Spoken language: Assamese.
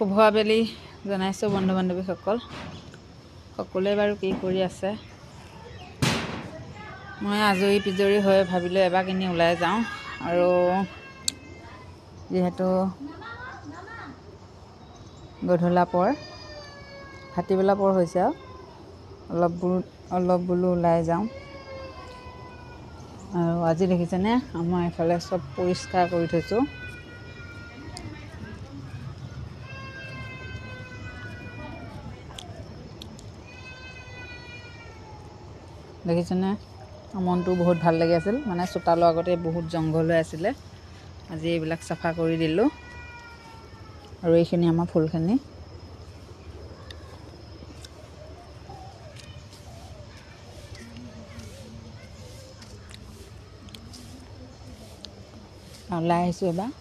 শুভ আবেলি জনাইছোঁ বন্ধু বান্ধৱীসকল। সকলোৱে বাৰু কি কৰি আছে? মই আজৰি পিজৰি হৈ ভাবিলোঁ এবাৰ কিনি ওলাই যাওঁ, আৰু যিহেতু গধূলা পৰ ভাটিবেলা পৰ হৈছে, আৰু অলপ বোলো ওলাই যাওঁ। আৰু আজি দেখিছেনে আমাৰ এইফালে চব পৰিষ্কাৰ কৰি থৈছোঁ। দেখিছেনে? মনটো বহুত ভাল লাগি আছিল। মানে চোতালৰ আগতে বহুত জংঘল হৈ আছিলে, আজি এইবিলাক চাফা কৰি দিলোঁ। আৰু এইখিনি আমাৰ ফুলখিনি ওলাই আহিছোঁ এবাৰ।